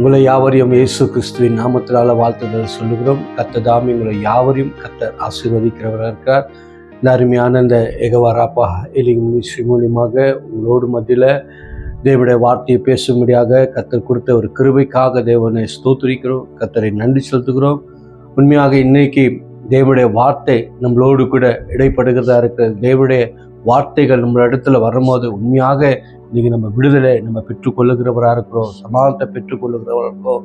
உங்களை யாவரையும் இயேசு கிறிஸ்துவின் நாமத்தினால வாழ்த்துதல் சொல்லுகிறோம். கர்த்தர் தாமே உங்களை யாவரையும் கர்த்தர் ஆசீர்வதிக்கிறவராக இருக்கிறார். இந்த அருமையான இந்த எகவாராப்பா எலிமினிஸ்ட்ரி மூலியமாக உங்களோடு மத்தியில் தேவனுடைய வார்த்தையை பேசும்படியாக கர்த்தர் கொடுத்த ஒரு கிருபைக்காக தேவனை ஸ்தோத்திரிக்கிறோம், கர்த்தரை நன்றி செலுத்துகிறோம். உண்மையாக இன்னைக்கு தேவனுடைய வார்த்தை நம்மளோடு கூட இடைப்படுகிறதா இருக்கிற தேவனுடைய வார்த்தைகள் நம்ம இடத்துல வரும்போது உண்மையாக இன்னைக்கு நம்ம விடுதலை நம்ம பெற்றுக்கொள்ளுகிறவராக இருக்கிறோம், சமாதானத்தை பெற்றுக்கொள்ளுகிறவராக இருக்கோம்,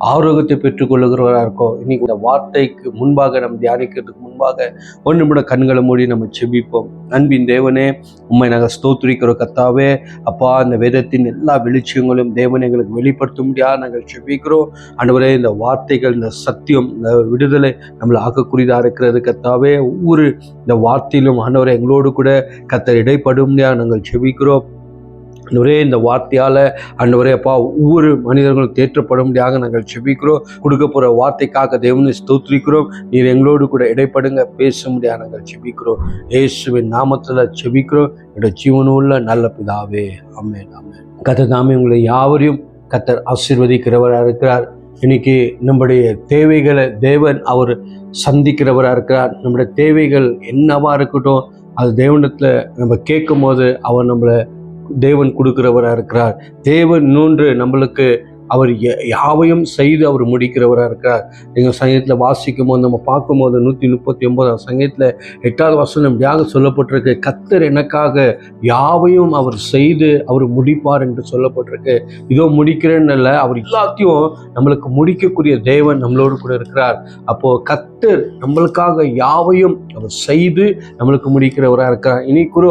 ஆரோக்கியத்தை பெற்றுக்கொள்ளுகிறவராக இருக்கோம். இன்னைக்கு இந்த வார்த்தைக்கு முன்பாக நம்ம தியானிக்கிறதுக்கு முன்பாக ஒரு நிமிடம் கண்களை மூடி நம்ம செபிப்போம். அன்பின் தேவனே, உண்மை நாங்கள் ஸ்தோத்திரிக்கிறோம். கர்த்தாவே, அப்பா, இந்த வேதத்தின் எல்லா வெளிச்சயங்களும் தேவனை எங்களுக்கு வெளிப்படுத்த முடியாது நாங்கள் செபிக்கிறோம். ஆண்டவரே, இந்த வார்த்தைகள், இந்த சத்தியம், இந்த விடுதலை நம்மளை ஆக்கக்கூடியதாக இருக்கிறது. கர்த்தாவே, ஒவ்வொரு இந்த வார்த்தையிலும் ஆண்டவரை எங்களோடு கூட கர்த்தர் இடைப்படும் முடியாது நாங்கள் செபிக்கிறோம். ஆண்டவரே, இந்த வார்த்தையால் ஆண்டவரே அப்பா ஒவ்வொரு மனிதர்களும் தேற்றப்படும்படியாக நாங்கள் செபிக்கிறோம். கொடுக்க போகிற வார்த்தைக்காக தேவனை ஸ்தோத்திரிக்கிறோம். நீர் எங்களோடு கூட இடைப்படுங்க, பேச முடியாது நாங்கள் செபிக்கிறோம். இயேசுவின் நாமத்தில் செபிக்கிறோம், என்னுடைய ஜீவனுள்ள நல்ல பிதாவே, ஆமென், ஆமென். கர்த்தர் தாமே உங்களை யாவரையும் கர்த்தர் ஆசீர்வதிக்கிறவராக இருக்கிறார். இன்னைக்கு நம்முடைய தேவைகளை தேவன் அவர் சந்திக்கிறவராக இருக்கிறார். நம்முடைய தேவைகள் என்னவா இருக்கட்டும், அது தேவனிடத்தில் நம்ம கேட்கும் போது அவர் நம்மளை தேவன் கொடுக்கிறவராக இருக்கிறார். தேவன் இன்னொன்று நம்மளுக்கு அவர் யாவையும் செய்து அவர் முடிக்கிறவராக இருக்கிறார். எங்கள் சங்கீதத்தில் வாசிக்கும் போது நம்ம பார்க்கும்போது 139 சங்கீதத்தில் 8வது வசனம் யாக சொல்லப்பட்டிருக்கு, கர்த்தர் எனக்காக யாவையும் அவர் செய்து அவர் முடிப்பார் என்று சொல்லப்பட்டிருக்கு. இதோ முடிக்கிறேன்னு இல்லை, அவர் எல்லாத்தையும் நம்மளுக்கு முடிக்கக்கூடிய தேவன் நம்மளோடு கூட இருக்கிறார். அப்போது கர்த்தர் நம்மளுக்காக யாவையும் அவர் செய்து நம்மளுக்கு முடிக்கிறவராக இருக்கிறார். இனி கூட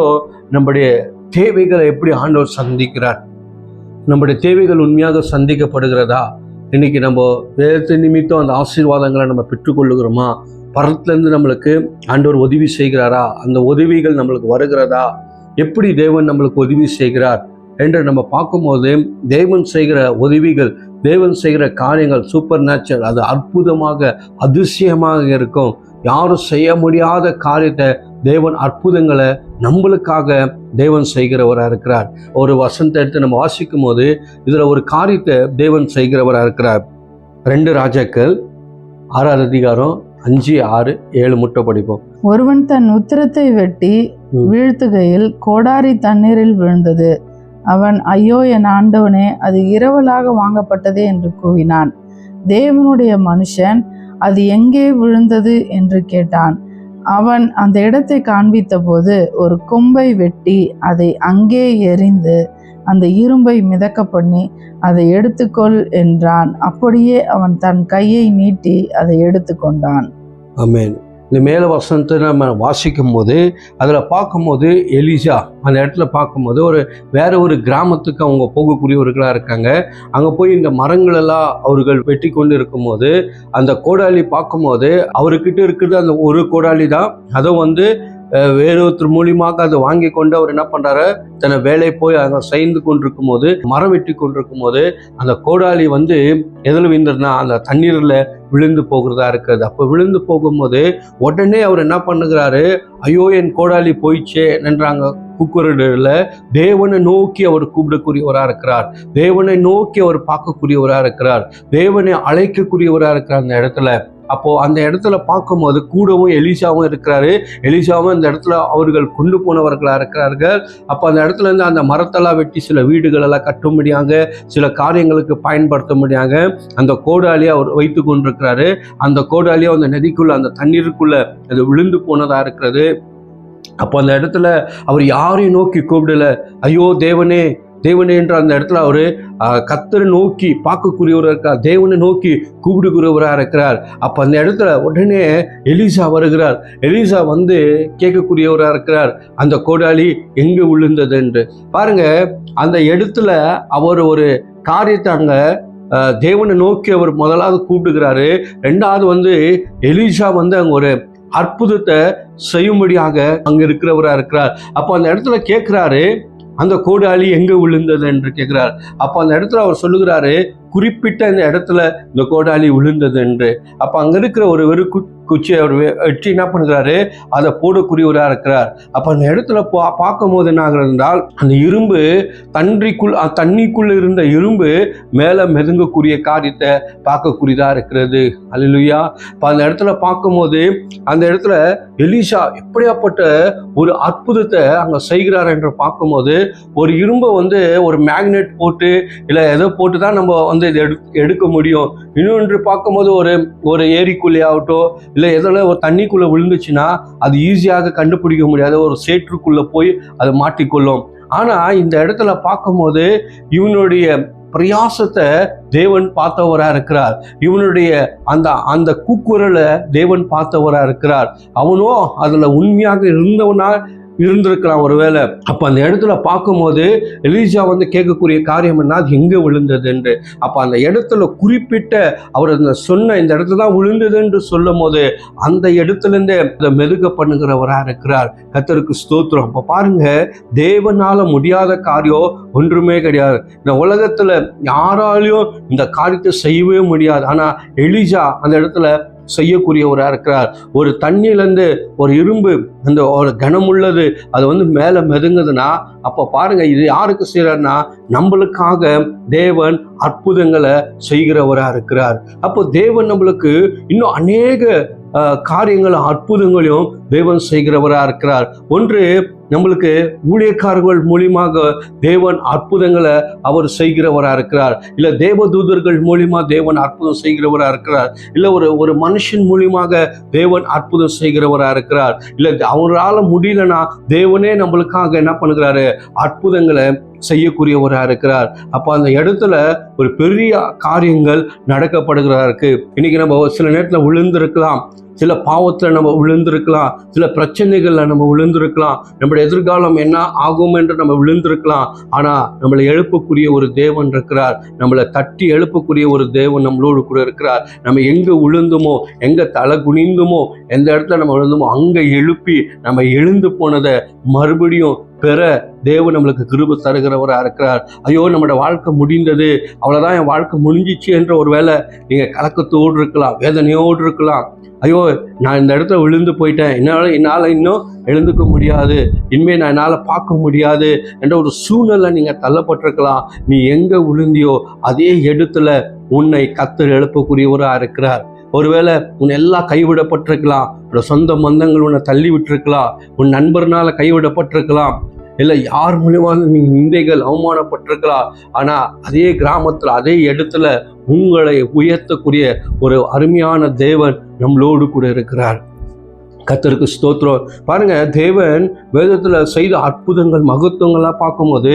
நம்முடைய தேவைகளை எப்படி ஆண்டவர் சந்திக்கிறார், நம்முடைய தேவைகள் உண்மையாக சந்திக்கப்படுகிறதா, இன்னைக்கு நம்ம வேதத்தை நிமித்தம் அந்த ஆசீர்வாதங்களை நம்ம பெற்றுக்கொள்ளுகிறோமா, பரத்திலேருந்து நம்மளுக்கு ஆண்டவர் உதவி செய்கிறாரா, அந்த உதவிகள் நம்மளுக்கு வருகிறதா, எப்படி தேவன் நம்மளுக்கு உதவி செய்கிறார் என்று நம்ம பார்க்கும்போது தேவன் செய்கிற உதவிகள், தேவன் செய்கிற காரியங்கள் சூப்பர் நேச்சுரல், அது அற்புதமாக அதிசயமாக இருக்கும். யாரும் செய்ய முடியாத காரியத்தை தேவன், அற்புதங்களை நம்மளுக்காக தேவன் செய்கிறவராக இருக்கிறார். ஒரு வசனத்தை எடுத்து நம்ம வாசிக்கும் போது இதில் ஒரு காரியத்தை தேவன் செய்கிறவராக இருக்கிறார். 2 ராஜாக்கள் 6வது அதிகாரம் 5, 6, 7 முட்டை படிப்போம். ஒருவன் தன் உத்திரத்தை வெட்டி வீழ்த்துகையில் கோடாரி தண்ணீரில் விழுந்தது. அவன், ஐயோ என் ஆண்டவனே, அது இரவலாக வாங்கப்பட்டதே என்று கூவினான். தேவனுடைய மனுஷன், அது எங்கே விழுந்தது என்று கேட்டான். அவன் அந்த இடத்தை காண்பித்த போது ஒரு கொம்பை வெட்டி அதை அங்கே எறிந்து அந்த இரும்பை மிதக்க பண்ணி அதை எடுத்துக்கொள் என்றான். அப்படியே அவன் தன் கையை நீட்டி அதை எடுத்துக்கொண்டான். ஆமென். இந்த மேலே வசனத்தை நம்ம வாசிக்கும் போது அதில் பார்க்கும்போது எலிசா அந்த இடத்துல பார்க்கும்போது வேற ஒரு கிராமத்துக்கு அவங்க போகக்கூடியவர்களாக இருக்காங்க. அங்கே போய் இந்த மரங்களெல்லாம் அவர்கள் வெட்டி கொண்டு இருக்கும்போது அந்த கோடாலி பார்க்கும்போது அவர்கிட்ட இருக்கிறது அந்த ஒரு கோடாலி தான். அதை வேறொருத்தர் மூலியமாக அதை வாங்கி கொண்டு அவர் என்ன பண்ணுறாரு, தன்னை வேலை போய் அங்கே செய்து கொண்டிருக்கும் போது, மரம் வெட்டி கொண்டிருக்கும் போது அந்த கோடாலி எதில் விழுந்ததுன்னா அந்த தண்ணீரில் விழுந்து போகிறதா இருக்கிறது. அப்போ விழுந்து போகும்போது உடனே அவர் என்ன பண்ணுகிறாரு, ஐயோ என் கோடாலி போயிடுச்சே என்றாங்க கூக்குரலில் தேவனை நோக்கி அவர் கூப்பிடக்கூடியவராக இருக்கிறார். தேவனை நோக்கி அவர் பார்க்கக்கூடியவராக இருக்கிறார். தேவனை அழைக்கக்கூடியவராக இருக்கிறார் அந்த இடத்துல. அப்போ அந்த இடத்துல பார்க்கும்போது கூடவும் எலிசாவும் இருக்கிறாரு. எலிசாவும் அந்த இடத்துல அவர்கள் கொண்டு போனவர்களாக இருக்கிறார்கள். அப்போ அந்த இடத்துல இருந்து அந்த மரத்தெல்லாம் வெட்டி சில வீடுகளெல்லாம் கட்டும்படியாக, சில காரியங்களுக்கு பயன்படுத்த முடியாங்க அந்த கோடாலியை அவர் வைத்து கொண்டிருக்கிறாரு. அந்த கோடாலியை அந்த நதிக்குள்ள, அந்த தண்ணீருக்குள்ள அது விழுந்து போனதா இருக்கிறது. அப்போ அந்த இடத்துல அவர் யாரையும் நோக்கி கூப்பிடல, ஐயோ தேவனே தேவனே என்று அந்த இடத்துல அவர் கர்த்தரை நோக்கி பார்க்கக்கூடியவராக இருக்கிறார், தேவனை நோக்கி கூப்பிடுகிறவராக இருக்கிறார். அப்போ அந்த இடத்துல உடனே எலிசா வருகிறார். எலிசா கேட்கக்கூடியவராக இருக்கிறார், அந்த கோடாலி எங்கே விழுந்தது என்று பாருங்க. அந்த இடத்துல அவர் ஒரு காரியத்தை அங்கே தேவனை நோக்கி அவர் முதலாவது கூப்பிடுகிறாரு. 2வது எலிசா அங்கே ஒரு அற்புதத்தை செய்யும்படியாக அங்க இருக்கிறவராக இருக்கிறார். அப்போ அந்த இடத்துல கேட்கிறாரு, அந்த கோடாலி எங்க விழுந்தது என்று கேட்கிறார். அப்போ அந்த இடத்துல அவர் சொல்லுகிறாரு, குறிப்பிட்ட இந்த இடத்துல இந்த கோடாலி விழுந்தது என்று. அப்போ அங்க இருக்கிற ஒரு குச்சியை அவர் வெட்டி என்ன பண்ணுறாரு, அதை போடக்கூடியவராக இருக்கிறார். அப்போ அந்த இடத்துல பார்க்கும் போது என்ன ஆகுறது என்றால், அந்த இரும்பு தண்ணிக்குள்ள இருந்த இரும்பு மேலே மெதுங்கக்கூடிய காரியத்தை பார்க்கக்கூடியதாக இருக்கிறது. அல்லேலூயா. இப்போ அந்த இடத்துல பார்க்கும்போது அந்த இடத்துல எலிசா எப்படியாப்பட்ட ஒரு அற்புதத்தை அங்கே செய்கிறார் என்று பார்க்கும்போது, ஒரு இரும்பை ஒரு மேக்னெட் போட்டு இல்லை எதோ போட்டு தான் நம்ம இதை எடுக்க முடியும். இன்னொன்று பார்க்கும்போது ஒரு ஏரிக்குள்ளேயாகட்டும் இல்லை எதில் ஒரு தண்ணிக்குள்ளே விழுந்துச்சுன்னா அது ஈஸியாக கண்டுபிடிக்க முடியாத ஒரு சேற்றுக்குள்ளே போய் அதை மாட்டிக்கொள்ளும். ஆனால் இந்த இடத்துல பார்க்கும்போது இவனுடைய பிரயாசத்தை தேவன் பார்த்தவரா இருக்கிறார். இவனுடைய அந்த கூக்குரலை தேவன் பார்த்தவரா இருக்கிறார். அவனோ அதுல உண்மையாக இருந்திருக்கலாம் ஒருவேளை. அப்ப அந்த இடத்துல பார்க்கும்போது எலிசா கேட்கக்கூடிய காரியம் என்ன, அது எங்க விழுந்தது என்று. அப்ப அந்த இடத்துல குறிப்பிட்ட அவர் சொன்ன இந்த இடத்துல தான் விழுந்தது என்று சொல்லும் போது அந்த இடத்துல இருந்து மெதுக பண்ணுகிறவரா இருக்கிறார். கர்த்தருக்கு ஸ்தோத்திரம். அப்ப பாருங்க, தேவனால முடியாத காரியம் ஒன்றுமே கிடையாது. இந்த உலகத்துல யாராலையும் இந்த காரியத்தை செய்யவே முடியாது. ஆனா எலிசா அந்த இடத்துல செய்யக்கூடியவராக இருக்கிறார். ஒரு தண்ணியிலேருந்து ஒரு இரும்பு அந்த ஒரு கனமுள்ளது அது மேலே மெதுங்குதுன்னா அப்போ பாருங்க, இது யாருக்கு செய்யறாருன்னா நம்மளுக்காக தேவன் அற்புதங்களை செய்கிறவராக இருக்கிறார். அப்போ தேவன் நம்மளுக்கு இன்னும் அநேக காரியங்களும் அற்புதங்களையும் தேவன் செய்கிறவராக இருக்கிறார். ஒன்று, நம்மளுக்கு ஊழியக்காரர்கள் மூலியமாக தேவன் அற்புதங்களை அவர் செய்கிறவராக இருக்கிறார். இல்லை தேவதூதர்கள் மூலியமா தேவன் அற்புதம் செய்கிறவராக இருக்கிறார். இல்லை ஒரு மனுஷன் மூலியமாக தேவன் அற்புதம் செய்கிறவராக இருக்கிறார். இல்லை அவரால் முடியலன்னா தேவனே நம்மளுக்காக என்ன பண்ணுகிறாரு, அற்புதங்களை செய்யக்கூடியவராக இருக்கிறார். அப்போ அந்த இடத்துல ஒரு பெரிய காரியங்கள் நடக்கப்படுகிறதா இருக்கு. இன்னைக்கு நம்ம சில நேரத்தில் விழுந்திருக்கலாம், சில பாவத்தில் நம்ம விழுந்திருக்கலாம், சில பிரச்சனைகளில் நம்ம விழுந்திருக்கலாம், நம்முடைய எதிர்காலம் என்ன ஆகும் என்று நம்ம விழுந்திருக்கலாம். ஆனால் நம்மளை எழுப்பக்கூடிய ஒரு தேவன் இருக்கிறார். நம்மளை தட்டி எழுப்பக்கூடிய ஒரு தேவன் நம்மளோடு கூட இருக்கிறார். நம்ம எங்கே விழுந்தோமோ, எங்கே தலை குனிந்தோமோ, எந்த இடத்துல நம்ம விழுந்தோமோ அங்கே எழுப்பி நம்ம எழுந்து போனதை மறுபடியும் பெற தேவன் நம்மளுக்கு கிருபை தருகிறவராக இருக்கிறார். ஐயோ, நம்மளோட வாழ்க்கை முடிந்தது, அவ்வளோதான், என் வாழ்க்கை முடிஞ்சிச்சு என்ற ஒரு வேளை நீங்கள் கலக்கத்தோடு இருக்கலாம், வேதனையோடு இருக்கலாம். ஐயோ, நான் இந்த இடத்துல விழுந்து போயிட்டேன், என்னால் இன்னும் எழுந்துக்க முடியாது, இனிமேல் நான் என்னால் பார்க்க முடியாது என்ற ஒரு சூழ்நிலை நீங்கள் தள்ளப்பட்டிருக்கலாம். நீ எங்கே விழுந்தியோ அதே இடத்துல உன்னை கர்த்தர் எழுப்பக்கூடியவராக இருக்கிறார். ஒருவேளை உன் எல்லாம் கைவிடப்பட்டிருக்கலாம், உன்னோட சொந்த பந்தங்கள் உன்னை தள்ளி விட்டுருக்கலாம், உன் நண்பர்னால கைவிடப்பட்டிருக்கலாம், இல்லை யார் மூலியமாக நீங்கள் நிந்தைகள் அவமானப்பட்டிருக்கலாம். ஆனால் அதே கிராமத்தில் அதே இடத்துல உங்களை உயர்த்தக்கூடிய ஒரு அருமையான தேவன் நம்மளோடு கூட இருக்கிறார். கர்த்தருக்கு ஸ்தோத்திரம். பாருங்க, தேவன் வேதத்துல செய்த அற்புதங்கள் மகத்துவங்கள்லாம் பார்க்கும்போது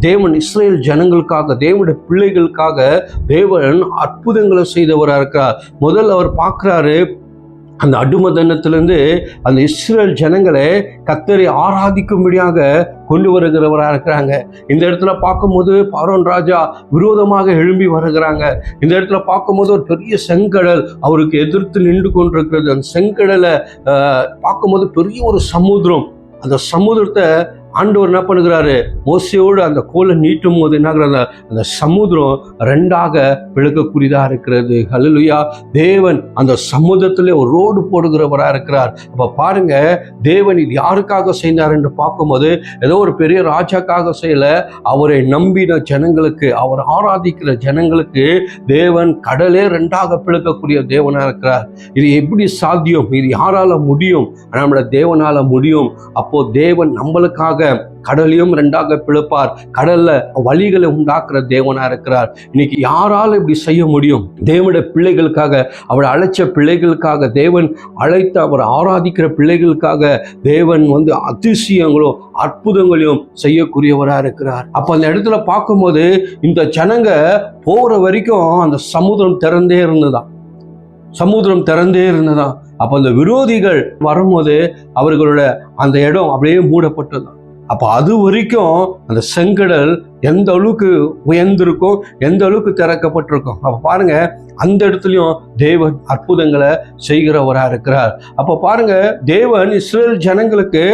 தேவன் இஸ்ரேல் ஜனங்களுக்காக, தேவனுடைய பிள்ளைகளுக்காக தேவன் அற்புதங்களை செய்தவராக இருக்கிறார். முதல்ல அவர் பார்க்குறாரு, அந்த அடிமதனத்திலிருந்து அந்த இஸ்ரேல் ஜனங்களை கர்த்தரை ஆராதிக்கும்படியாக கொண்டு வருகிறவராக இருக்கிறாங்க. இந்த இடத்துல பார்க்கும்போது பார்வோன் ராஜா விரோதமாக எழும்பி வருகிறாங்க. இந்த இடத்துல பார்க்கும்போது ஒரு பெரிய செங்கடல் அவருக்கு எதிர்த்து நின்று கொண்டிருக்கிறது. அந்த செங்கடலை பார்க்கும்போது பெரிய ஒரு சமுத்திரம். அந்த சமுத்திரத்தை ஆண்டவர் என்ன பண்ணுகிறாரு, மோசையோடு அந்த கோலை நீட்டும் போது என்ன ஆகுறாங்க, அந்த சமுத்திரம் ரெண்டாக பிளக்கக்கூடியதாக இருக்கிறது. ஹல்லேலூயா. தேவன் அந்த சமுத்திரத்திலே ஒரு ரோடு போடுகிறவராக இருக்கிறார். அப்போ பாருங்க, தேவன் இது யாருக்காக செய்தார் என்று பார்க்கும்போது ஏதோ ஒரு பெரிய ராஜாக்காக செய்யல, அவரை நம்பின ஜனங்களுக்கு, அவர் ஆராதிக்கிற ஜனங்களுக்கு தேவன் கடலே ரெண்டாக பிளக்கக்கூடிய தேவனாக இருக்கிறார். இது எப்படி சாத்தியம்? இது யாரால முடியும்? நம்மளோட தேவனால முடியும். அப்போ தேவன் நம்மளுக்காக கடலையும் ரெண்டாக பிளப்பார், கடல்ல வழிகளை உண்டாக்குற தேவனா இருக்கிறார். இன்னைக்கு யாரால இப்படி செய்ய முடியும்? தேவனுடைய பிள்ளைகளுக்காக, அவர் அழைச்ச பிள்ளைகளுக்காக, தேவன் அழைத்த அவர் ஆராதிக்கிற பிள்ளைகளுக்காக தேவன் அதிசயங்களும் அற்புதங்களையும் செய்யக்கூடியவரா இருக்கிறார். அப்ப அந்த இடத்துல பார்க்கும்போது இந்த ஜனங்க போற வரைக்கும் அந்த சமுத்திரம் திறந்தே இருந்ததான். அப்ப அந்த விரோதிகள் வரும்போது அவர்களோட அந்த இடம் அப்படியே மூடப்பட்டதுதான். அப்போ அது வரைக்கும் அந்த செங்கடல் எந்த அளவுக்கு உயர்ந்திருக்கும், எந்த அளவுக்கு திறக்கப்பட்டிருக்கும். அப்போ பாருங்க, அந்த இடத்துலையும் தேவன் அற்புதங்களை செய்கிறவராக இருக்கிறார். அப்போ பாருங்க, தேவன் இஸ்ரேல் ஜனங்களுக்கு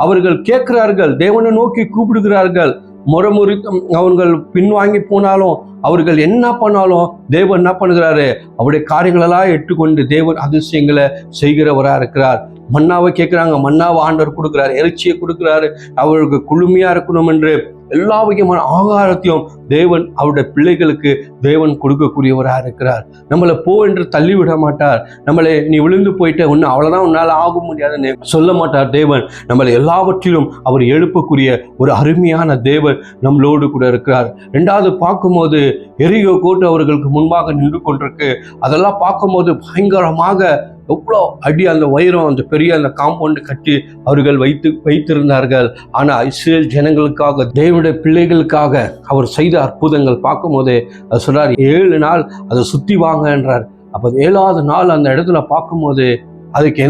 அவர்கள் கேட்கிறார்கள், தேவனை நோக்கி கூப்பிடுகிறார்கள், முறமுறி அவர்கள் பின்வாங்கி போனாலும், அவர்கள் என்ன பண்ணாலும் தேவன் என்ன பண்ணுகிறாரு, அவருடைய காரியங்களெல்லாம் ஏற்றுக்கொண்டு தேவன் அதிசயங்களை செய்கிறவரா இருக்கிறார். மன்னாவை கேட்குறாங்க, மன்னாவை ஆண்டவர் கொடுக்குறாரு, இறைச்சியை கொடுக்குறாரு. அவருக்கு குளுமையா இருக்கணும் என்று எல்லா விதமான ஆகாரத்தையும் தேவன் அவருடைய பிள்ளைகளுக்கு தேவன் கொடுக்கக்கூடியவராக இருக்கிறார். நம்மளை போ என்று தள்ளிவிட மாட்டார். நம்மளை நீ விழுந்து போயிட்ட ஒன்று அவ்வளோதான் உன்னால் ஆக முடியாதுன்னு சொல்ல மாட்டார். தேவன் நம்மளை எல்லாவற்றிலும் அவர் எழுப்பக்கூடிய ஒரு அருமையான தேவன் நம்மளோடு கூட இருக்கிறார். ரெண்டாவது பார்க்கும்போது எரிகோ கோட்டை அவர்களுக்கு முன்பாக நின்று கொண்டிருக்கு. அதெல்லாம் பார்க்கும்போது பயங்கரமாக எவ்வளோ அடி, அந்த உயரம், அந்த பெரிய அந்த காம்பவுண்டு கட்டி அவர்கள் வைத்திருந்தார்கள். ஆனால் இஸ்ரேல் ஜனங்களுக்காக, தேவனுடைய பிள்ளைகளுக்காக அவர் செய்த அற்புதங்கள் பார்க்கும்போது அது சொல்றார், 7 நாள் அதை சுற்றி வாங்க என்றார். அப்போ 7வது நாள் அந்த இடத்துல பார்க்கும்போது அதுக்கு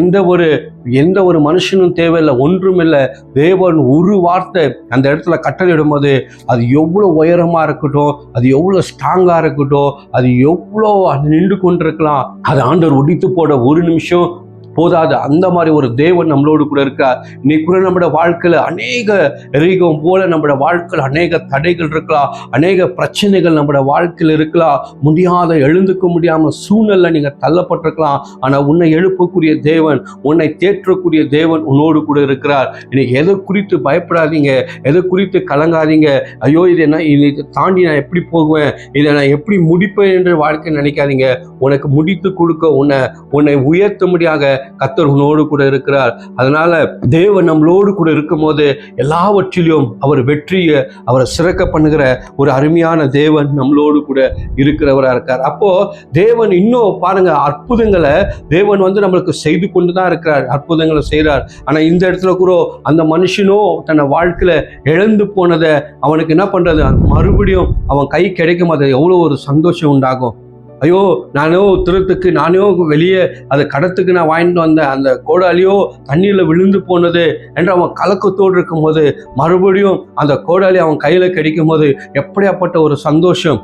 எந்த ஒரு மனுஷனும் தேவையில்லை, ஒன்றும் இல்லை. தேவன் ஒரு வார்த்தை அந்த இடத்துல கட்டளையிடும் போது அது எவ்வளோ உயரமாக இருக்கட்டும், அது எவ்வளோ ஸ்ட்ராங்காக இருக்கட்டும், அது எவ்வளோ நின்று கொண்டிருக்கலாம், அது ஆண்டவர் ஒடித்து போட ஒரு நிமிஷம் போதாது. அந்த மாதிரி ஒரு தேவன் நம்மளோடு கூட இருக்கார். இன்னைக்கு கூட நம்மளோட வாழ்க்கையில் அநேக எரிகம் போல நம்மளோட வாழ்க்கையில் அநேக தடைகள் இருக்கலாம், அநேக பிரச்சனைகள் நம்மளோட வாழ்க்கையில் இருக்கலாம். முடியாத, எழுந்துக்க முடியாமல் சூழ்நிலை நீங்கள் தள்ளப்பட்டிருக்கலாம். ஆனால் உன்னை எழுப்பக்கூடிய தேவன், உன்னை தேற்றக்கூடிய தேவன் உன்னோடு கூட இருக்கிறார். இன்னைக்கு எதை குறித்து பயப்படாதீங்க, எதை குறித்து கலங்காதீங்க. ஐயோ இதை தாண்டி நான் எப்படி போகுவேன், இதை நான் எப்படி முடிப்பேன் என்று வாழ்க்கை நினைக்காதீங்க. உனக்கு முடித்து கொடுக்க, உன்னை உயர்த்த முடியாத கர்த்தர் உன்னோடு கூட இருக்கிறார். அதனால தேவன் நம்மளோடு கூட இருக்கும் போது எல்லாவற்றிலும் அவர் வெற்றியை அவரை சிறக்க பண்ணுகிற ஒரு அருமையான தேவன் நம்மளோடு கூட இருக்கிறவரா இருக்கார். அப்போ தேவன் இன்னும் பாருங்க, அற்புதங்களை தேவன் நம்மளுக்கு செய்து கொண்டு தான் இருக்கிறார், அற்புதங்களை செய்கிறார். ஆனா இந்த இடத்துல கூட அந்த மனுஷனும் தன்னை வாழ்க்கையில இழந்து போனதை அவனுக்கு என்ன பண்றது, மறுபடியும் அவன் கை கிடைக்கும், அது எவ்வளவு ஒரு சந்தோஷம் உண்டாகும். ஐயோ நானோ திருத்துக்கு, நானோ வெளியே அதை கடத்துக்கு நான் வாங்கிட்டு வந்தேன், அந்த கோடாலியோ தண்ணீரில் விழுந்து போனது என்று அவன் கலக்கத்தோடு இருக்கும் போது மறுபடியும் அந்த கோடாலி அவன் கையில் கிடைக்கும் போது எப்படியாப்பட்ட ஒரு சந்தோஷம்.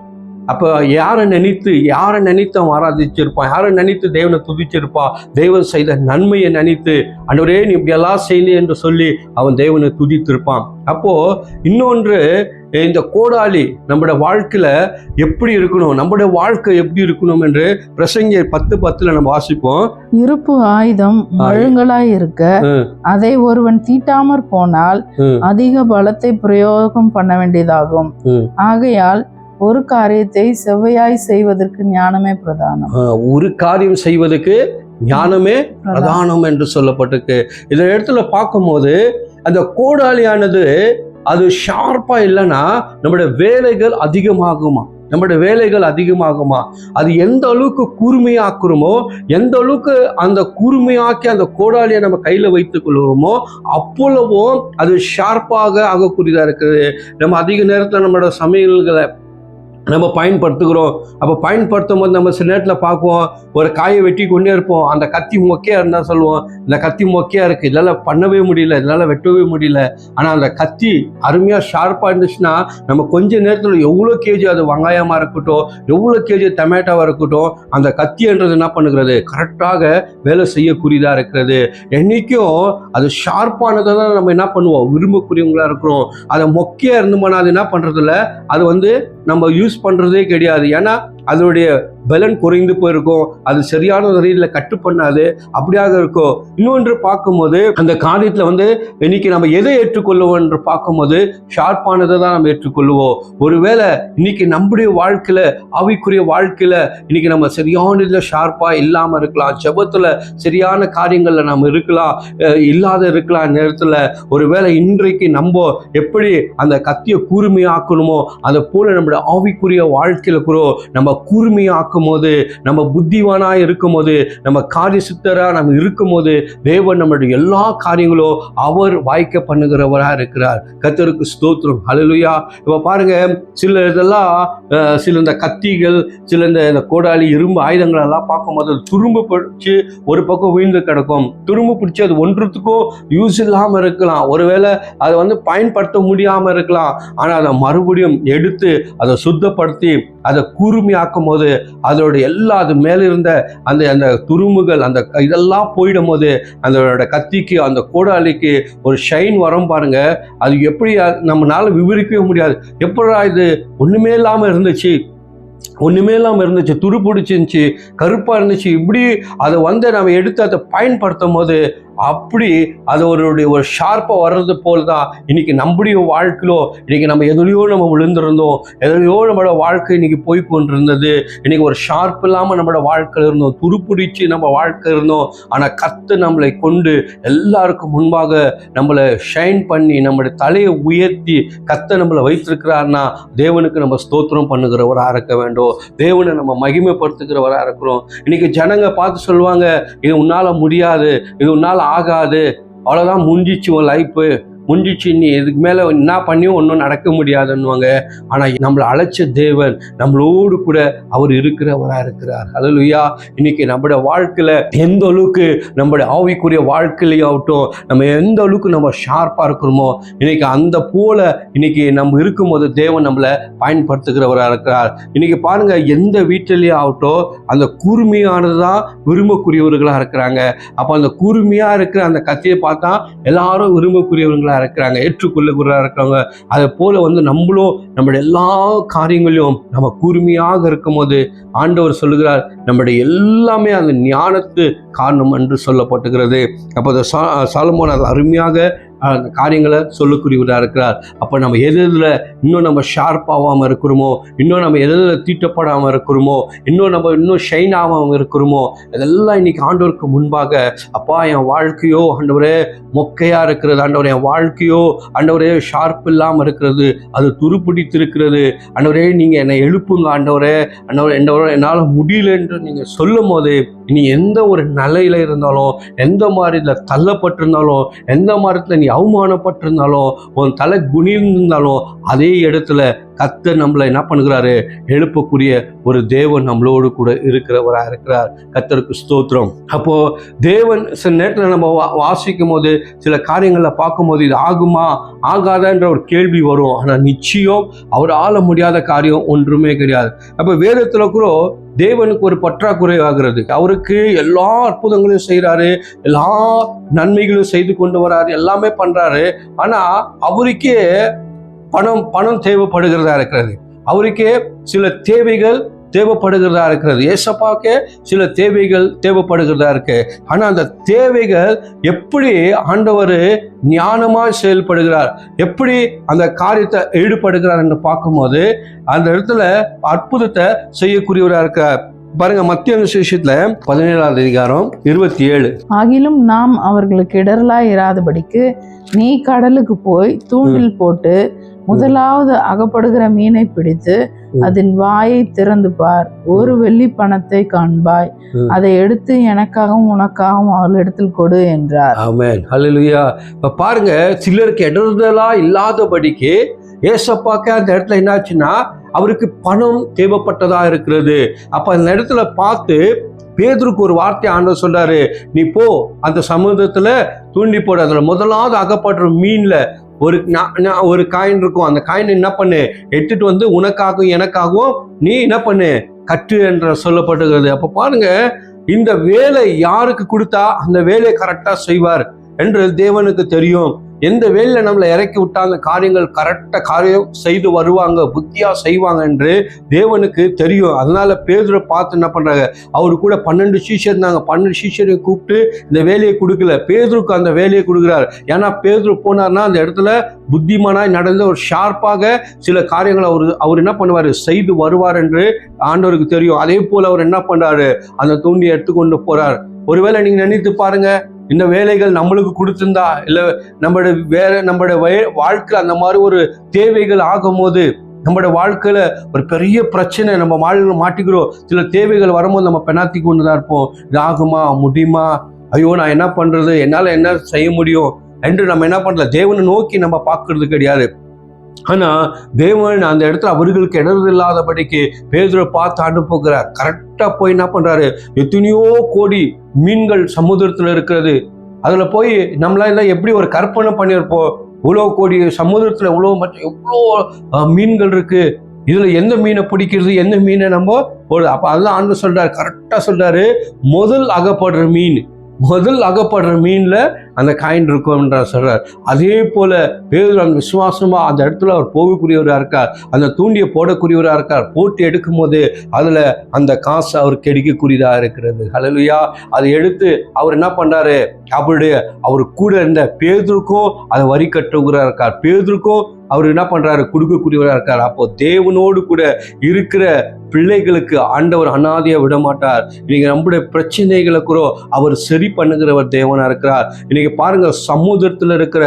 அப்போ யாரை நினைத்து அவன் ஆராதிச்சிருப்பான், யாரை நினைத்து தேவனை துதிச்சிருப்பான், தேவன் செய்த நன்மையை நினைத்து ஆண்டவரே நீ இப்படியெல்லாம் செய்யல என்று சொல்லி அவன் தேவனை துதித்திருப்பான். அப்போ இன்னொன்று, இந்த கோடாலி நம்முடைய வாழ்க்கையில எப்படி இருக்கணும், நம்முடைய வாழ்க்கை எப்படி இருக்கணும் என்று பிரசங்கியர் 10:10 நம்ம வாசிப்போம். இருப்பு ஆயுதம் மழுங்கலாய் இருக்க அதை ஒருவன் தீட்டாமற் போனால் அதிக பலத்தை பிரயோகம் பண்ண வேண்டியதாகும். ஆகையால் ஒரு காரியத்தை செவ்வையாய் செய்வதற்கு ஞானமே பிரதானம். ஒரு காரியம் செய்வதற்கு ஞானமே பிரதானம் என்று சொல்லப்பட்டிருக்கு. இந்த இடத்துல பார்க்கும்போது அந்த கோடாலியானது அது ஷார்ப்பா இல்லைன்னா நம்முடைய வேலைகள் அதிகமாகுமா, அது எந்த அளவுக்கு கூர்மையாக்குறோமோ, எந்த அளவுக்கு அந்த கூர்மையாக்கி அந்த கோடாலியை நம்ம கையில வைத்துக் கொள்கிறோமோ அப்பொழுதும் அது ஷார்ப்பாக ஆகக்கூடியதா இருக்குது. நம்ம அதிக நேரத்தில் நம்மளோட சமையல்களை நம்ம பயன்படுத்துகிறோம். அப்போ பயன்படுத்தும் போது நம்ம சில நேரத்தில் பார்ப்போம், ஒரு காயை வெட்டி கொண்டே இருப்போம், அந்த கத்தி மொக்கையாக இருந்தால் சொல்லுவோம், இந்த கத்தி மொக்கையாக இருக்குது, இதெல்லாம் பண்ணவே முடியல, இதெல்லாம் வெட்டவே முடியல. ஆனால் அந்த கத்தி அருமையாக ஷார்ப்பாக இருந்துச்சுன்னா நம்ம கொஞ்ச நேரத்தில் எவ்வளோ கேஜி, அது வெங்காயமாக இருக்கட்டும், எவ்வளோ கேஜி டொமேட்டோவாக இருக்கட்டும், அந்த கத்தின்றது என்ன பண்ணுகிறது, கரெக்டாக வேலை செய்யக்கூடியதாக இருக்கிறது. என்றைக்கும் அது ஷார்ப்பானதை தான் நம்ம என்ன பண்ணுவோம், விரும்பக்கூடியவங்களாக இருக்கிறோம். அதை மொக்கையாக இருந்தோம்னா அது என்ன பண்ணுறதில்ல, அது நம்ம யூஸ் பண்றதே கிடையாது. ஏன்னா அதனுடைய பலன் குறைந்து போயிருக்கும், அது சரியான முறையில் கட்டு பண்ணாது, அப்படியாக இருக்கும். இன்னொன்று பார்க்கும்போது அந்த காரியத்தில் இன்னைக்கு நம்ம எதை ஏற்றுக்கொள்ளுவோம் என்று பார்க்கும்போது ஷார்ப்பானதை தான் நம்ம ஏற்றுக்கொள்ளுவோம். ஒருவேளை இன்னைக்கு நம்முடைய வாழ்க்கையில, ஆவிக்குரிய வாழ்க்கையில இன்னைக்கு நம்ம சரியான இதில் ஷார்ப்பா இல்லாமல் இருக்கலாம், ஜெபத்துல சரியான காரியங்கள்ல நம்ம இருக்கலாம் நேரத்தில். ஒருவேளை இன்றைக்கு நம்ம எப்படி அந்த கத்தியை கூர்மையாக்கணுமோ அதை போல நம்முடைய ஆவிக்குரிய வாழ்க்கையில கூட நம்ம கூர்மையாக்கும் போது, நம்ம புத்திவானாய் இருக்கும் போது, நம்ம காரிய சித்தரா நம்ம இருக்கும் போது தேவன் நம்மளுடைய எல்லா காரியங்களும் அவர் வாய்க்க பண்ணுகிறவரா இருக்கிறார். கர்த்தருக்கு ஸ்தோத்திரம், ஹல்லேலூயா. இப்ப பாருங்க, சில இந்த கத்திகள், சில இந்த கோடாலி, இரும்பு ஆயுதங்கள் எல்லாம் பார்க்கும்போது துரும்பு பிடிச்சி ஒரு பக்கம் விழுந்து கிடக்கும். துரும்பு பிடிச்சி அது ஒன்றுத்துக்கும் யூஸ் இல்லாமல் இருக்கலாம், ஒருவேளை அதை பயன்படுத்த முடியாமல் இருக்கலாம். ஆனால் அதை மறுபடியும் எடுத்து அதை சுத்தப்படுத்தி அதை கூர்மையாக ஆக்கும் போது அதோட எல்லா அது மேல இருந்த அந்த அந்த துரும்புகள் அந்த இதெல்லாம் போயிடும் போது அதோட கத்திக்கு அந்த கோடாலிக்கு ஒரு ஷைன் வரும் பாருங்க. அது எப்படி நம்மளால விவரிக்கவே முடியாது. எப்படா இது ஒண்ணுமே இல்லாம இருந்துச்சு, துரு பிடிச்சிருந்துச்சு, கருப்பா இருந்துச்சு, இப்படி அதை நம்ம எடுத்து அதை பயன்படுத்தும் போது அப்படி அது ஒரு ஷார்ப்பாக வர்றது போல் தான் இன்னைக்கு நம்முடைய வாழ்க்கையிலோ இன்னைக்கு நம்ம எதுலையோ நம்ம விழுந்திருந்தோம், எதுலையோ நம்மளோட வாழ்க்கை இன்னைக்கு போய் கொண்டிருந்தது. இன்னைக்கு ஒரு ஷார்ப் இல்லாமல் நம்மளோட வாழ்க்கையில் இருந்தோம், துருப்பிடிச்சு நம்ம வாழ்க்கை இருந்தோம். ஆனால் கர்த்தர் நம்மளை கொண்டு எல்லாருக்கும் முன்பாக நம்மளை ஷைன் பண்ணி நம்மளுடைய தலையை உயர்த்தி கர்த்தர் நம்மளை வைத்திருக்கிறார்னா தேவனுக்கு நம்ம ஸ்தோத்திரம் பண்ணுகிறவராக இருக்க வேண்டும், தேவனை நம்ம மகிமைப்படுத்துகிறவராக இருக்கிறோம். இன்னைக்கு ஜனங்க பார்த்து சொல்லுவாங்க, இது உன்னால முடியாது, இது உன்னால ஆகாது, அவ்வளோதான், முடிஞ்சிச்சு உன் லைஃப்பு, முடிஞ்சிச்சு, நீ இதுக்கு மேலே என்ன பண்ணியும் ஒன்றும் நடக்க முடியாதுன்னுவாங்க. ஆனால் நம்மளை அழைச்ச தேவன் நம்மளோடு கூட அவர் இருக்கிறவராக இருக்கிறார். ஹல்லேலூயா. இன்னைக்கு நம்மளோட வாழ்க்கையில் எந்த அளவுக்கு நம்மளுடைய ஆவிக்குரிய வாழ்க்கையிலையாகட்டும் நம்ம எந்த அளவுக்கு நம்ம ஷார்ப்பாக இருக்கிறோமோ இன்னைக்கு அந்த போல இன்னைக்கு நம்ம இருக்கும்போது தேவன் நம்மளை பயன்படுத்துகிறவராக இருக்கிறார். இன்னைக்கு பாருங்க, எந்த வீட்டிலேயே ஆகட்டும் அந்த கூர்மையானது தான் விரும்பக்கூடியவர்களாக இருக்கிறாங்க. அப்போ அந்த கூர்மையாக இருக்கிற அந்த கத்தியை பார்த்தா எல்லாரும் விரும்பக்கூடியவர்களாக இருக்கிறாங்க, ஏற்றுக்கொள்ளக்கூடாக இருக்கிறாங்க. அதை போல நம்மளும் நம்மளுடைய எல்லா காரியங்களையும் நம்ம கூர்மையாக இருக்கும் போது ஆண்டவர் சொல்லுகிறார், நம்முடைய எல்லாமே அந்த ஞானத்து காரணம் என்று சொல்லப்பட்டுகிறது. அப்போ சாலமோன் அது அருமையாக அந்த காரியங்களை சொல்லக்கூடியவராக இருக்கிறார். அப்போ நம்ம எதில் இன்னும் நம்ம ஷார்ப் ஆகாமல் இருக்கிறோமோ, இன்னும் நம்ம எதில் தீட்டப்படாமல் இருக்கிறோமோ, இன்னும் ஷைன் ஆகாமல் இருக்கிறோமோ, இதெல்லாம் இன்னைக்கு ஆண்டவருக்கு முன்பாக, அப்பா என் வாழ்க்கையோ ஆண்டவரே மொக்கையாக இருக்கிறது, ஆண்டவரே என் வாழ்க்கையோ ஆண்டவரே ஷார்ப் இல்லாமல் இருக்கிறது, அது துருப்பிடித்து இருக்கிறது, ஆண்டவரே நீங்கள் என்னை எழுப்புங்க ஆண்டவரே, என்னால் முடியல என்று நீங்கள் சொல்லும் போது நீ எந்த ஒரு நிலையில இருந்தாலும், எந்த மாதிரி தள்ளப்பட்டிருந்தாலும், எந்த மாதிரி நீ அவமானப்பட்டிருந்தாலும், உன் தலை குனிந்திருந்தாலும் அதே இடத்துல கர்த்தர் நம்மளை என்ன பண்ணுகிறாரு, எழுப்பக்கூடிய ஒரு தேவன் நம்மளோடு கூட இருக்கிறவராக இருக்கிறார். கர்த்தருக்கு ஸ்தோத்திரம். அப்போ தேவன் சில நேரத்தில் நம்ம வாசிக்கும் போது சில காரியங்களை பார்க்கும்போது இது ஆகுமா ஆகாதான்ற ஒரு கேள்வி வரும். ஆனால் நிச்சயம் அவர் ஆள முடியாத காரியம் ஒன்றுமே கிடையாது. அப்போ வேதத்தில் கூட தேவனுக்கு ஒரு பற்றாக்குறை ஆகிறது. அவருக்கு எல்லா அற்புதங்களையும் செய்கிறாரு, எல்லா நன்மைகளும் செய்து கொண்டு வராரு, எல்லாமே பண்றாரு. ஆனா அவருக்கே பணம் தேவைப்படுகிறதா இருக்கிறது, அவருக்கே சில தேவைகள் தேவைப்படுகிறதா இருக்கிறது, ஏசப்பாக்கே சில தேவைகள் தேவைப்படுகிறதா இருக்கு. ஆனா அந்த தேவைகள் எப்படி ஆண்டவர் ஞானமாய் செயல்படுகிறார், எப்படி அந்த காரியத்தை ஈடுபடுகிறார் என்று பார்க்கும்போது அந்த இடத்துல அற்புதத்தை செய்யக்கூடியவராக இருக்கார். பாருங்க, மத்திய சுவிசேஷத்துல 17ஆம் அதிகாரம் 27. ஆகிலும் நாம் அவர்களுக்கு இடரலாய் இராதபடிக்கு நீ கடலுக்கு போய் தூண்டில் போட்டு முதலாவது அகப்படுகிற மீனை பிடித்து அதன் வாயை திறந்து பார், ஒரு வெள்ளி பணத்தை காண்பாய், அதை எடுத்து எனக்காகவும் உனக்காகவும் அவளிடத்தில் கொடு என்றார். ஆமென், ஹல்லேலூயா. இப்ப பாருங்க, சிலருக்கு இடர்தலா இல்லாதபடிக்கு ஏசப்பாக்கு அந்த இடத்துல என்னாச்சுன்னா அவருக்கு பணம் தேவைப்பட்டதா இருக்கிறது. அப்ப அந்த இடத்துல பார்த்து பேதுருக்கு ஒரு வார்த்தை ஆண்டவர் சொல்றாரு, நீ போ அந்த சமுதிரத்துல தூண்டி போடு, அதுல முதலாவது அகப்படுற மீன்ல ஒரு காயின் இருக்கும், அந்த காயின் என்ன பண்ணு, எடுத்துட்டு உனக்காகவும் எனக்காகவும் நீ என்ன பண்ணு, கட்டு என்று சொல்லப்பட்டுகிறது. அப்ப பாருங்க, இந்த வேலை யாருக்கு கொடுத்தா அந்த வேலையை கரெக்டா செய்வார் என்று தேவனுக்கு தெரியும். எந்த வேலையில நம்மளை இறக்கி விட்டா அந்த காரியங்கள் கரெக்டா காரியம் செய்து வருவாங்க, புத்தியா செய்வாங்க என்று தேவனுக்கு தெரியும். அதனால பேதுரை பார்த்து என்ன பண்றாங்க, அவரு கூட 12 சீஷர் இருந்தாங்க, 12 சீஷரை கூப்பிட்டு இந்த வேலையை கொடுக்கல, பேதுருக்கு அந்த வேலையை கொடுக்குறாரு. ஏன்னா பேதுரு போனார்னா அந்த இடத்துல புத்திமானாய் நடந்த ஒரு ஷார்ப்பாக சில காரியங்களை அவர் என்ன பண்ணுவாரு, செய்து வருவார் என்று ஆண்டவருக்கு தெரியும். அதே போல அவர் என்ன பண்றாரு, அந்த தூண்டியை எடுத்துக்கொண்டு போறார். ஒருவேளை நீங்க நினைத்து பாருங்க, இந்த வேலைகள் நம்மளுக்கு கொடுத்திருந்தா, இல்ல நம்மளுடைய வாழ்க்கையில அந்த மாதிரி ஒரு தேவைகள் ஆகும் போது, நம்மளோட வாழ்க்கையில ஒரு பெரிய பிரச்சனை நம்ம மாட்டிக்கிறோம், சில தேவைகள் வரும்போது நம்ம பெனாத்தி கொண்டுதான் இருப்போம். இது ஆகுமா, முடியுமா, ஐயோ நான் என்ன பண்றது, என்னால என்ன செய்ய முடியும் என்று நம்ம என்ன பண்றது, தேவனை நோக்கி நம்ம பார்க்கறது கிடையாது. ஆனா தேவன் அந்த இடத்துல அவர்களுக்கு இடர்றது இல்லாதபடிக்கு பேதுரை பார்த்து அனுப்புகிறார். கரெக்டா போய் என்ன பண்றாரு, எத்தனையோ கோடி மீன்கள் சமுதிரத்துல இருக்கிறது, அதுல போய் நம்மளால எப்படி ஒரு கற்பனை பண்ணியிருப்போம், இவ்வளோ கோடி சமுதிரத்துல எவ்வளோ மீன்கள் இருக்கு, இதுல எந்த மீனை பிடிக்கிறது, எந்த மீனை நம்ம போடுது. அப்ப அதெல்லாம் ஆண்டு சொல்றாரு, கரெக்டா சொல்றாரு, முதல் அகப்படுற மீன்ல அந்த காயின் இருக்கும்ன்ற சொல்றார். அதே போல பேதுரு அந்த விசுவாசமா அந்த இடத்துல அவர் போகக்கூடியவராக இருக்கார், அந்த தூண்டியை போடக்கூடியவராக இருக்கார். போட்டு எடுக்கும் போது அதுல அந்த காசு அவருக்கு எடுக்கக்கூடியதாக இருக்கிறது. ஹல்லேலூயா. அதை எடுத்து அவர் என்ன பண்றாரு, அவர் கூட இருந்த பேதுருக்கும் அதை வரி கட்டுகிறார் இருக்கார், பேதுருக்கும் அவர் என்ன பண்றாரு, கொடுக்கக்கூடியவராக இருக்கார். அப்போ தேவனோடு கூட இருக்கிற பிள்ளைகளுக்கு ஆண்டவர் அனாதையா விட மாட்டார். இன்னைக்கு நம்முடைய பிரச்சனைகளை கூட அவர் சரி பண்ணுகிறவர் தேவனா இருக்கிறார். இன்னைக்கு பாருங்க, சமுதிரத்துல இருக்கிற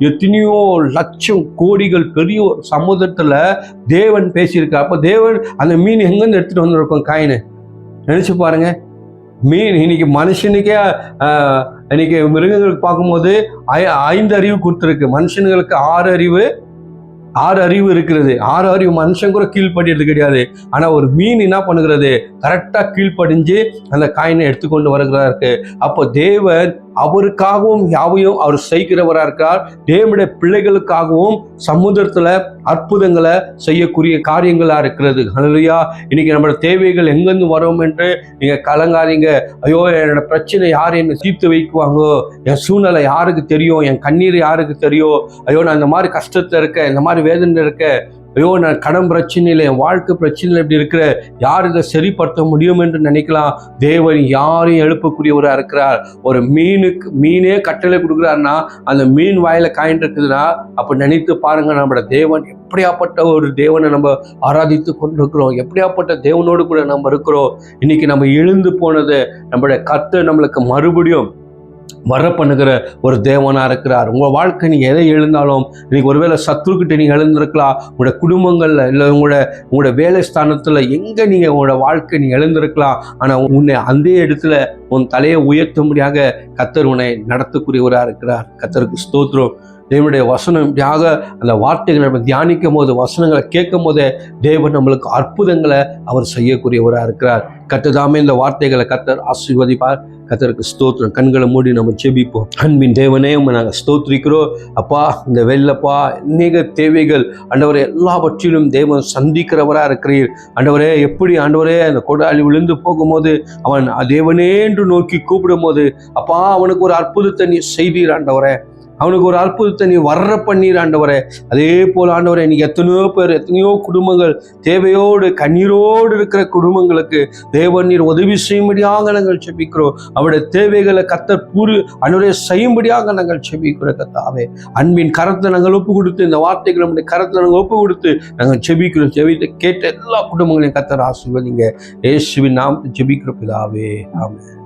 எத்தனையோ லட்சம் கோடிகள் பெரிய சமுதிரத்துல தேவன் பேசியிருக்கார். அப்ப தேவன் அந்த மீன் எங்கிருந்து எடுத்துட்டு வந்திருக்கோம் காயின்னு நினைச்சு பாருங்க. மீன் இன்னைக்கு மனுஷனுக்கே இன்னைக்கு மிருகங்களுக்கு பார்க்கும்போது 5 அறிவு கொடுத்துருக்கு, மனுஷனுங்களுக்கு 6 அறிவு இருக்கிறது. 6 அறிவு மனுஷன் கூட கீழ்படிறது கிடையாது. ஆனா ஒரு மீன் என்ன பண்ணுகிறது, கரெக்டா கீழ்படிஞ்சு அந்த காயினை எடுத்துக்கொண்டு வருகிறதா இருக்கு. அப்போ தேவன் அவருக்காகவும் யாவையும் அவர் செய்கிறவராக இருக்கார். தேவனுடைய பிள்ளைகளுக்காகவும் சமுதிரத்துல அற்புதங்களை செய்யக்கூடிய காரியங்களா இருக்கிறது. ஹல்லேலூயா. இன்னைக்கு நம்மளோட தேவைகள் எங்கிருந்து வரும் என்று நீங்க கலங்காதீங்க. ஐயோ, என்னோட பிரச்சனை யார் என்ன தீர்த்து வைக்குவாங்கோ, என் சூழ்நிலை யாருக்கு தெரியும், என் கண்ணீர் யாருக்கு தெரியும், ஐயோ நான் இந்த மாதிரி கஷ்டத்துல இருக்க, இந்த மாதிரி வேதனை இருக்க, ஐயோ நான் கடன் பிரச்சனையில், என் வாழ்க்கை பிரச்சனையில் இப்படி இருக்கிற, யார் இதை சரிப்படுத்த முடியும் என்று நினைக்கலாம். தேவன் யாரையும் எழுப்பக்கூடியவராக இருக்கிறார். ஒரு மீனே கட்டளை கொடுக்குறாருன்னா அந்த மீன் வாயில காயின் இருக்குதுன்னா அப்போ நினைத்து பாருங்க, நம்மளோட தேவன் எப்படியாப்பட்ட ஒரு தேவனை நம்ம ஆராதித்து கொண்டிருக்கிறோம், எப்படியாப்பட்ட தேவனோடு கூட நம்ம இருக்கிறோம். இன்னைக்கு நம்ம எழுந்து போனது நம்மளுடைய கர்த்தர் நம்மளுக்கு மறுபடியும் வர பண்ணுகிற ஒரு தேவனா இருக்கிறார். உங்க வாழ்க்கை நீங்க எதை எழுந்தாலும், இன்னைக்கு ஒருவேளை சத்ருக்கிட்ட நீங்க எழுந்திருக்கலாம், உங்களோட குடும்பங்கள்ல இல்லை உங்களோட வேலை ஸ்தானத்துல எங்க நீங்க உங்களோட வாழ்க்கை நீங்க எழுந்திருக்கலாம். ஆனா உன்னை அந்த இடத்துல உன் தலையை உயர்த்தும்படியாக கர்த்தர் உன்னை நடத்தக்கூடியவராக இருக்கிறார். கர்த்தருக்கு ஸ்தோத்திரம். தேவனுடைய வசனம் இப்படியாக அந்த வார்த்தைகளை நம்ம தியானிக்கும் போது, வசனங்களை கேட்கும் போதே தேவன் நம்மளுக்கு அற்புதங்களை அவர் செய்யக்கூடியவராக இருக்கிறார். கர்த்தர் இந்த வார்த்தைகளை கர்த்தர் ஆசீர்வதிப்பார். கர்த்தருக்கு ஸ்தோத்திரம். கண்களை மூடி நம்ம ஜெபிப்போம். அன்பின் தேவனே, உம்மை நாங்கள் ஸ்தோத்திரிக்கிறோம். அப்பா, இந்த வெள்ளப்பா அநேக தேவைகள் ஆண்டவரே எல்லாவற்றிலும் தேவன் சந்திக்கிறவராக இருக்கிறீர். ஆண்டவரே, எப்படி ஆண்டவரே அந்த கொடாலி விழுந்து போகும்போது அவன் தேவனே என்று நோக்கி கூப்பிடும் போது அப்பா அவனுக்கு ஒரு அற்புதத்தை நீ செய்தீர் ஆண்டவரே, அவனுக்கு ஒரு அற்புதத்தை நீ வர்ற பண்ணீர் ஆண்டவரே. அதே போல் ஆண்டவரே, இன்னைக்கு எத்தனையோ பேர், எத்தனையோ குடும்பங்கள் தேவையோடு கண்ணீரோடு இருக்கிற குடும்பங்களுக்கு தேவன் நீர் உதவி செய்யும்படியாக நாங்கள் செபிக்கிறோம். அவருடைய தேவைகளை கர்த்தர் ஆண்டவரே செய்யும்படியாக நாங்கள் செபிக்கிறோம். கர்த்தாவே, அன்பின் கரத்தை நாங்கள் ஒப்பு கொடுத்து, இந்த வார்த்தைகளை நம்முடைய கரத்தை நாங்கள் ஒப்பு கொடுத்து நாங்கள் செபிக்கிறோம். செபித்து கேட்ட எல்லா குடும்பங்களையும் கர்த்தர் ஆசீர்வதிங்க. இயேசுவின் நாமத்தில் செபிக்கிறோம் பிதாவே, ஆமென்.